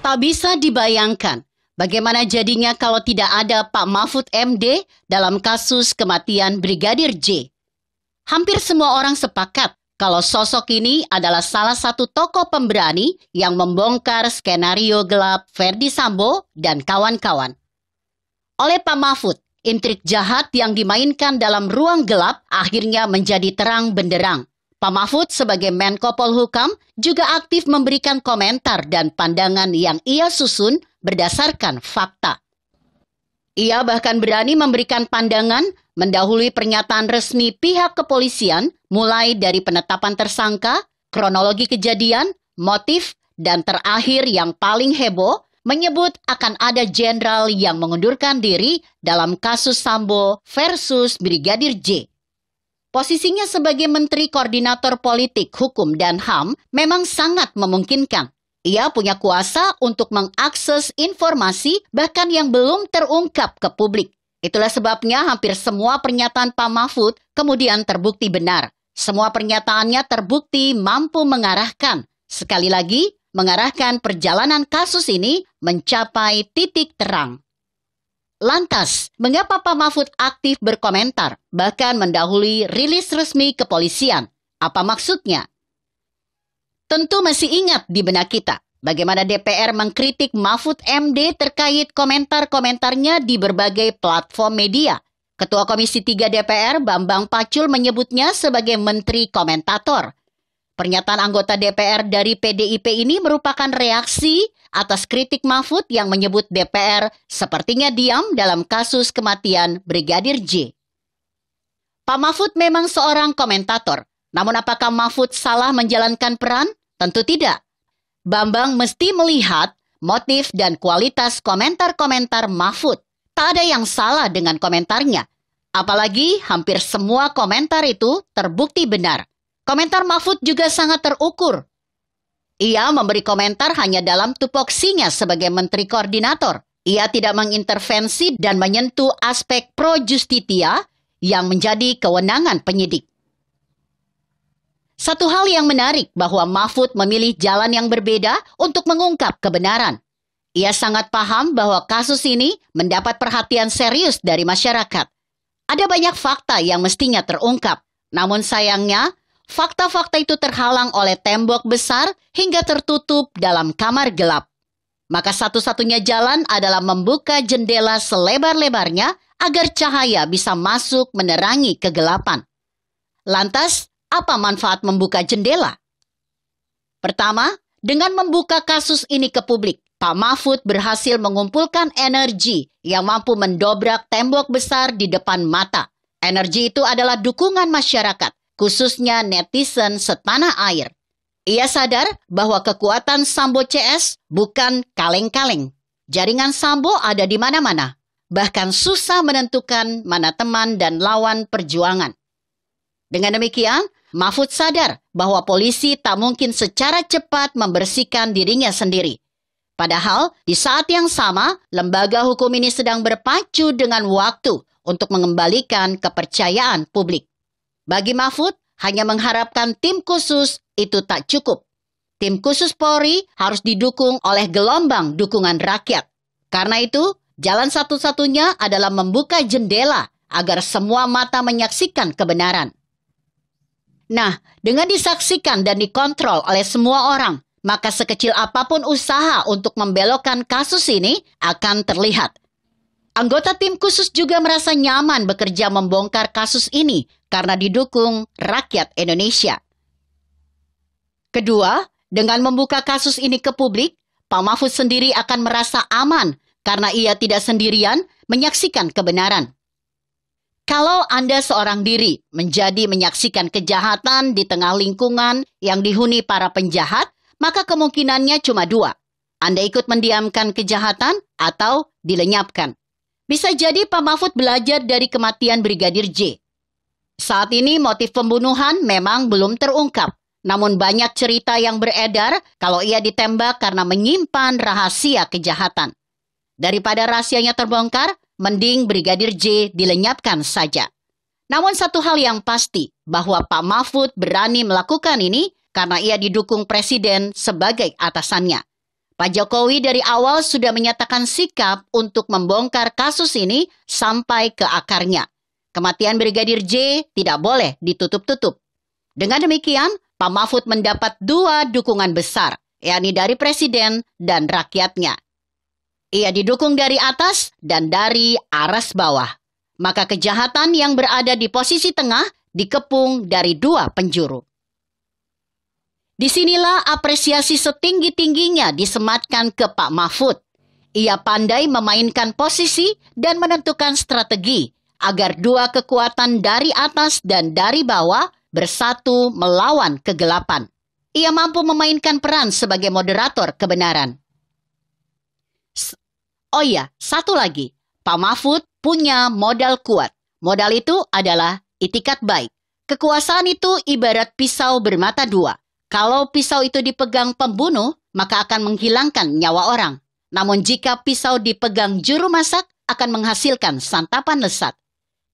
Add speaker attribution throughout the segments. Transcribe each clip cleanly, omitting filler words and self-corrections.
Speaker 1: Tak bisa dibayangkan bagaimana jadinya kalau tidak ada Pak Mahfud MD dalam kasus kematian Brigadir J. Hampir semua orang sepakat kalau sosok ini adalah salah satu tokoh pemberani yang membongkar skenario gelap Verdi Sambo dan kawan-kawan. Oleh Pak Mahfud, intrik jahat yang dimainkan dalam ruang gelap akhirnya menjadi terang benderang. Pak Mahfud sebagai Menko Polhukam juga aktif memberikan komentar dan pandangan yang ia susun berdasarkan fakta. Ia bahkan berani memberikan pandangan mendahului pernyataan resmi pihak kepolisian mulai dari penetapan tersangka, kronologi kejadian, motif, dan terakhir yang paling heboh menyebut akan ada jenderal yang mengundurkan diri dalam kasus Sambo versus Brigadir J. Posisinya sebagai Menteri Koordinator Politik, Hukum, dan HAM memang sangat memungkinkan. Ia punya kuasa untuk mengakses informasi bahkan yang belum terungkap ke publik. Itulah sebabnya hampir semua pernyataan Pak Mahfud kemudian terbukti benar. Semua pernyataannya terbukti mampu mengarahkan, sekali lagi, mengarahkan perjalanan kasus ini mencapai titik terang. Lantas, mengapa Pak Mahfud aktif berkomentar, bahkan mendahului rilis resmi kepolisian? Apa maksudnya? Tentu masih ingat di benak kita, bagaimana DPR mengkritik Mahfud MD terkait komentar-komentarnya di berbagai platform media. Ketua Komisi 3 DPR, Bambang Pacul, menyebutnya sebagai menteri komentator. Pernyataan anggota DPR dari PDIP ini merupakan reaksi atas kritik Mahfud yang menyebut DPR sepertinya diam dalam kasus kematian Brigadir J. Pak Mahfud memang seorang komentator, namun apakah Mahfud salah menjalankan peran? Tentu tidak. Bambang mesti melihat motif dan kualitas komentar-komentar Mahfud. Tak ada yang salah dengan komentarnya. Apalagi hampir semua komentar itu terbukti benar. Komentar Mahfud juga sangat terukur. Ia memberi komentar hanya dalam tupoksinya sebagai Menteri Koordinator. Ia tidak mengintervensi dan menyentuh aspek pro justitia yang menjadi kewenangan penyidik. Satu hal yang menarik bahwa Mahfud memilih jalan yang berbeda untuk mengungkap kebenaran. Ia sangat paham bahwa kasus ini mendapat perhatian serius dari masyarakat. Ada banyak fakta yang mestinya terungkap, namun sayangnya fakta-fakta itu terhalang oleh tembok besar hingga tertutup dalam kamar gelap. Maka satu-satunya jalan adalah membuka jendela selebar-lebarnya agar cahaya bisa masuk menerangi kegelapan. Lantas, apa manfaat membuka jendela? Pertama, dengan membuka kasus ini ke publik, Pak Mahfud berhasil mengumpulkan energi yang mampu mendobrak tembok besar di depan mata. Energi itu adalah dukungan masyarakat, khususnya netizen setanah air. Ia sadar bahwa kekuatan Sambo CS bukan kaleng-kaleng. Jaringan Sambo ada di mana-mana. Bahkan susah menentukan mana teman dan lawan perjuangan. Dengan demikian, Mahfud sadar bahwa polisi tak mungkin secara cepat membersihkan dirinya sendiri. Padahal, di saat yang sama, lembaga hukum ini sedang berpacu dengan waktu untuk mengembalikan kepercayaan publik. Bagi Mahfud, hanya mengharapkan tim khusus itu tak cukup. Tim khusus Polri harus didukung oleh gelombang dukungan rakyat. Karena itu, jalan satu-satunya adalah membuka jendela agar semua mata menyaksikan kebenaran. Nah, dengan disaksikan dan dikontrol oleh semua orang, maka sekecil apapun usaha untuk membelokkan kasus ini akan terlihat. Anggota tim khusus juga merasa nyaman bekerja membongkar kasus ini karena didukung rakyat Indonesia. Kedua, dengan membuka kasus ini ke publik, Pak Mahfud sendiri akan merasa aman karena ia tidak sendirian menyaksikan kebenaran. Kalau Anda seorang diri menjadi menyaksikan kejahatan di tengah lingkungan yang dihuni para penjahat, maka kemungkinannya cuma dua. Anda ikut mendiamkan kejahatan atau dilenyapkan. Bisa jadi Pak Mahfud belajar dari kematian Brigadir J. Saat ini motif pembunuhan memang belum terungkap. Namun banyak cerita yang beredar kalau ia ditembak karena menyimpan rahasia kejahatan. Daripada rahasianya terbongkar, mending Brigadir J dilenyapkan saja. Namun satu hal yang pasti, bahwa Pak Mahfud berani melakukan ini karena ia didukung Presiden sebagai atasannya. Pak Jokowi dari awal sudah menyatakan sikap untuk membongkar kasus ini sampai ke akarnya. Kematian Brigadir J tidak boleh ditutup-tutup. Dengan demikian, Pak Mahfud mendapat 2 dukungan besar, yakni dari Presiden dan rakyatnya. Ia didukung dari atas dan dari aras bawah. Maka kejahatan yang berada di posisi tengah dikepung dari 2 penjuru. Disinilah apresiasi setinggi-tingginya disematkan ke Pak Mahfud. Ia pandai memainkan posisi dan menentukan strategi agar 2 kekuatan dari atas dan dari bawah bersatu melawan kegelapan. Ia mampu memainkan peran sebagai moderator kebenaran. Oh iya, satu lagi. Pak Mahfud punya modal kuat. Modal itu adalah itikat baik. Kekuasaan itu ibarat pisau bermata 2. Kalau pisau itu dipegang pembunuh, maka akan menghilangkan nyawa orang. Namun jika pisau dipegang juru masak, akan menghasilkan santapan lezat.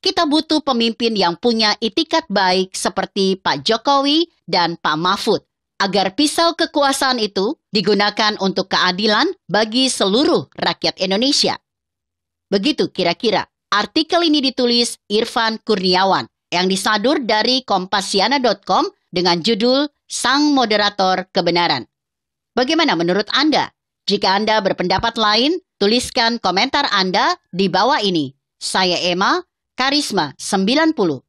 Speaker 1: Kita butuh pemimpin yang punya itikat baik seperti Pak Jokowi dan Pak Mahfud, agar pisau kekuasaan itu digunakan untuk keadilan bagi seluruh rakyat Indonesia. Begitu kira-kira. Artikel ini ditulis Irfan Kurniawan, yang disadur dari Kompasiana.com dengan judul Sang Moderator Kebenaran. Bagaimana menurut Anda? Jika Anda berpendapat lain, tuliskan komentar Anda di bawah ini. Saya Emma, Karisma 90.